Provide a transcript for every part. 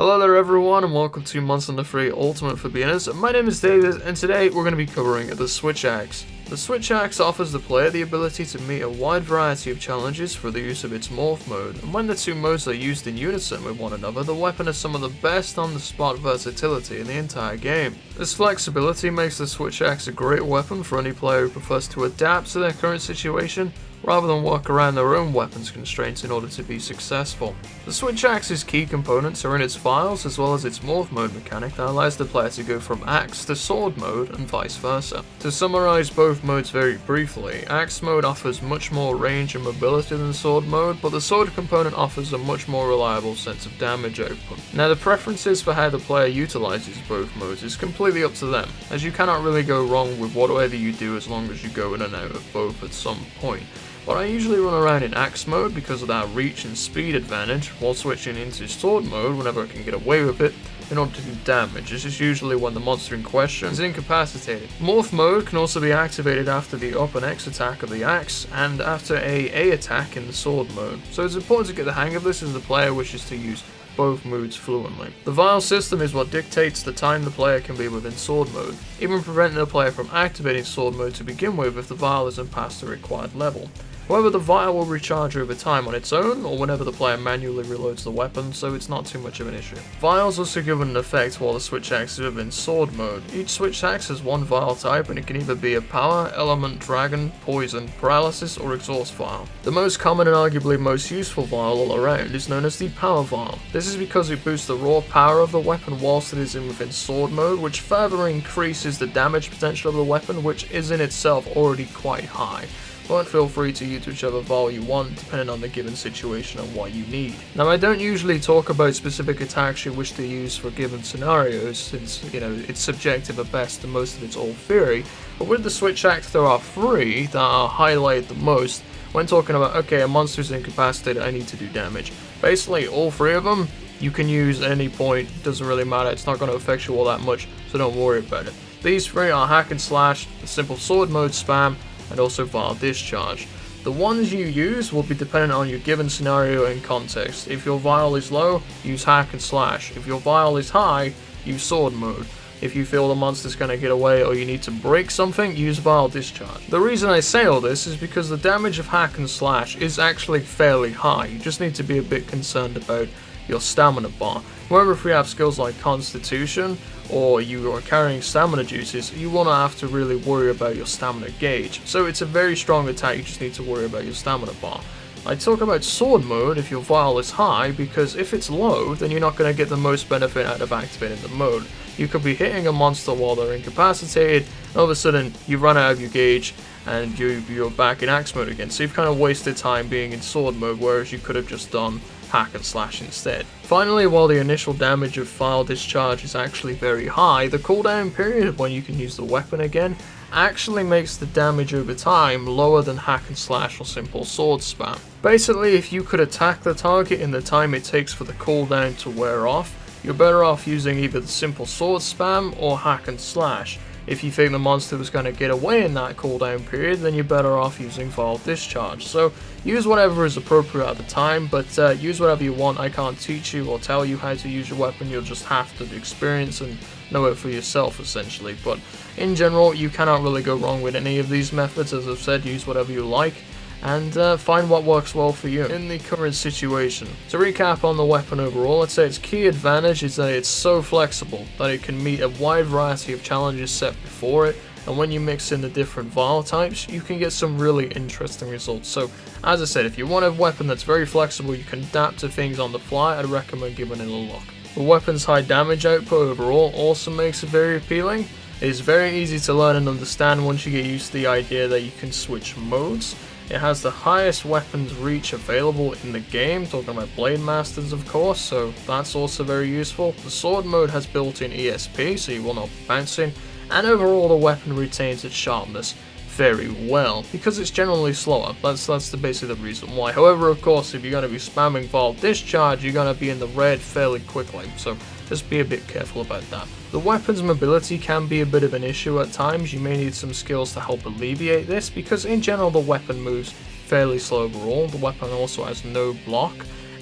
Hello there everyone and welcome to Monster Hunter 3 Ultimate for Beginners. My name is David and today we're going to be covering the Switch Axe. The Switch Axe offers the player the ability to meet a wide variety of challenges through the use of its morph mode, and when the two modes are used in unison with one another, the weapon has some of the best on-the-spot versatility in the entire game. This flexibility makes the Switch Axe a great weapon for any player who prefers to adapt to their current situation rather than work around their own weapons constraints in order to be successful. The Switch Axe's key components are in its files as well as its morph mode mechanic that allows the player to go from axe to sword mode and vice versa. To summarize both modes very briefly, axe mode offers much more range and mobility than sword mode, but the sword component offers a much more reliable sense of damage output. Now the preferences for how the player utilizes both modes is completely up to them, as you cannot really go wrong with whatever you do as long as you go in and out of both at some point. But I usually run around in axe mode because of that reach and speed advantage, while switching into sword mode whenever I can get away with it in order to do damage. This is usually when the monster in question is incapacitated. Morph mode can also be activated after the up and X attack of the axe and after a attack in the sword mode. So it's important to get the hang of this as the player wishes to use both modes fluently. The vial system is what dictates the time the player can be within sword mode, even preventing the player from activating sword mode to begin with if the vial isn't past the required level. However, the vial will recharge over time on its own, or whenever the player manually reloads the weapon, so it's not too much of an issue. Vials also given an effect while the Switch Axe is within sword mode. Each Switch Axe has one vial type, and it can either be a power, element, dragon, poison, paralysis, or exhaust vial. The most common and arguably most useful vial all around is known as the power vial. This is because it boosts the raw power of the weapon whilst it is within sword mode, which further increases the damage potential of the weapon, which is in itself already quite high. But feel free to use whichever vial you want depending on the given situation and what you need. Now I don't usually talk about specific attacks you wish to use for given scenarios since, it's subjective at best and most of it's all theory, but with the Switch Axe there are three that are highlighted the most when talking about, okay, a monster's incapacitated, I need to do damage. Basically all three of them you can use at any point, doesn't really matter, it's not going to affect you all that much, so don't worry about it. These three are hack and slash, the simple sword mode spam, and also vial discharge. The ones you use will be dependent on your given scenario and context. If your vial is low, use hack and slash. If your vial is high, use sword mode. If you feel the monster's going to get away or you need to break something, use vial discharge. The reason I say all this is because the damage of hack and slash is actually fairly high. You just need to be a bit concerned about your stamina bar. However, if we have skills like Constitution, or you are carrying stamina juices, you won't have to really worry about your stamina gauge. So it's a very strong attack, you just need to worry about your stamina bar. I talk about sword mode if your vial is high, because if it's low, then you're not going to get the most benefit out of activating the mode. You could be hitting a monster while they're incapacitated, and all of a sudden you run out of your gauge, and you're back in axe mode again. So you've kind of wasted time being in sword mode, whereas you could have just done hack and slash instead. Finally, while the initial damage of vial discharge is actually very high, the cooldown period when you can use the weapon again actually makes the damage over time lower than hack and slash or simple sword spam. Basically, if you could attack the target in the time it takes for the cooldown to wear off, you're better off using either the simple sword spam or hack and slash. If you think the monster was going to get away in that cooldown period, then you're better off using vial discharge. So use whatever is appropriate at the time, but use whatever you want. I can't teach you or tell you how to use your weapon, you'll just have to experience and know it for yourself essentially. But in general, you cannot really go wrong with any of these methods. As I've said, use whatever you like and find what works well for you in the current situation. To recap on the weapon overall, I'd say its key advantage is that it's so flexible that it can meet a wide variety of challenges set before it, and when you mix in the different vial types, you can get some really interesting results. So as I said, if you want a weapon that's very flexible, you can adapt to things on the fly, I'd recommend giving it a look. The weapon's high damage output overall also makes it very appealing. It is very easy to learn and understand once you get used to the idea that you can switch modes. It has the highest weapons reach available in the game, talking about Blade Masters of course, so that's also very useful. The sword mode has built-in ESP, so you will not be bouncing, and overall the weapon retains its sharpness very well, because it's generally slower. That's basically the reason why. However, of course, if you're going to be spamming vial discharge, you're going to be in the red fairly quickly, so just be a bit careful about that. The weapon's mobility can be a bit of an issue at times. You may need some skills to help alleviate this, because in general the weapon moves fairly slow overall. The weapon also has no block,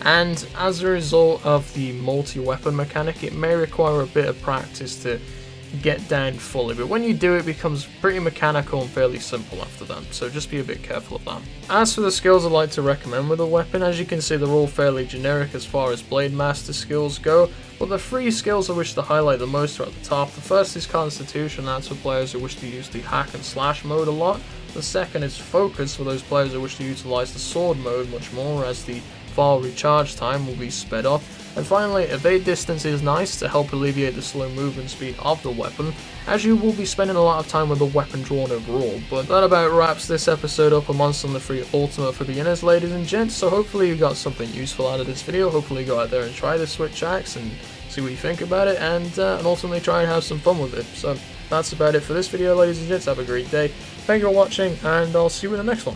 and as a result of the multi-weapon mechanic, it may require a bit of practice to get down fully, but when you do, it becomes pretty mechanical and fairly simple after that, so just be a bit careful of that. As for the skills I'd like to recommend with a weapon, as you can see, they're all fairly generic as far as Blade Master skills go, but the 3 skills I wish to highlight the most are at the top. The first is Constitution, that's for players who wish to use the hack and slash mode a lot. The second is Focus, for those players who wish to utilize the sword mode much more, as the file recharge time will be sped up. And finally, Evade Distance is nice to help alleviate the slow movement speed of the weapon, as you will be spending a lot of time with the weapon drawn overall. But that about wraps this episode up of Monster Hunter 3 Ultimate for Beginners, ladies and gents, so hopefully you got something useful out of this video. Hopefully you go out there and try the switch axe and see what you think about it, and ultimately try and have some fun with it. So that's about it for this video, ladies and gents. Have a great day. Thank you for watching, and I'll see you in the next one.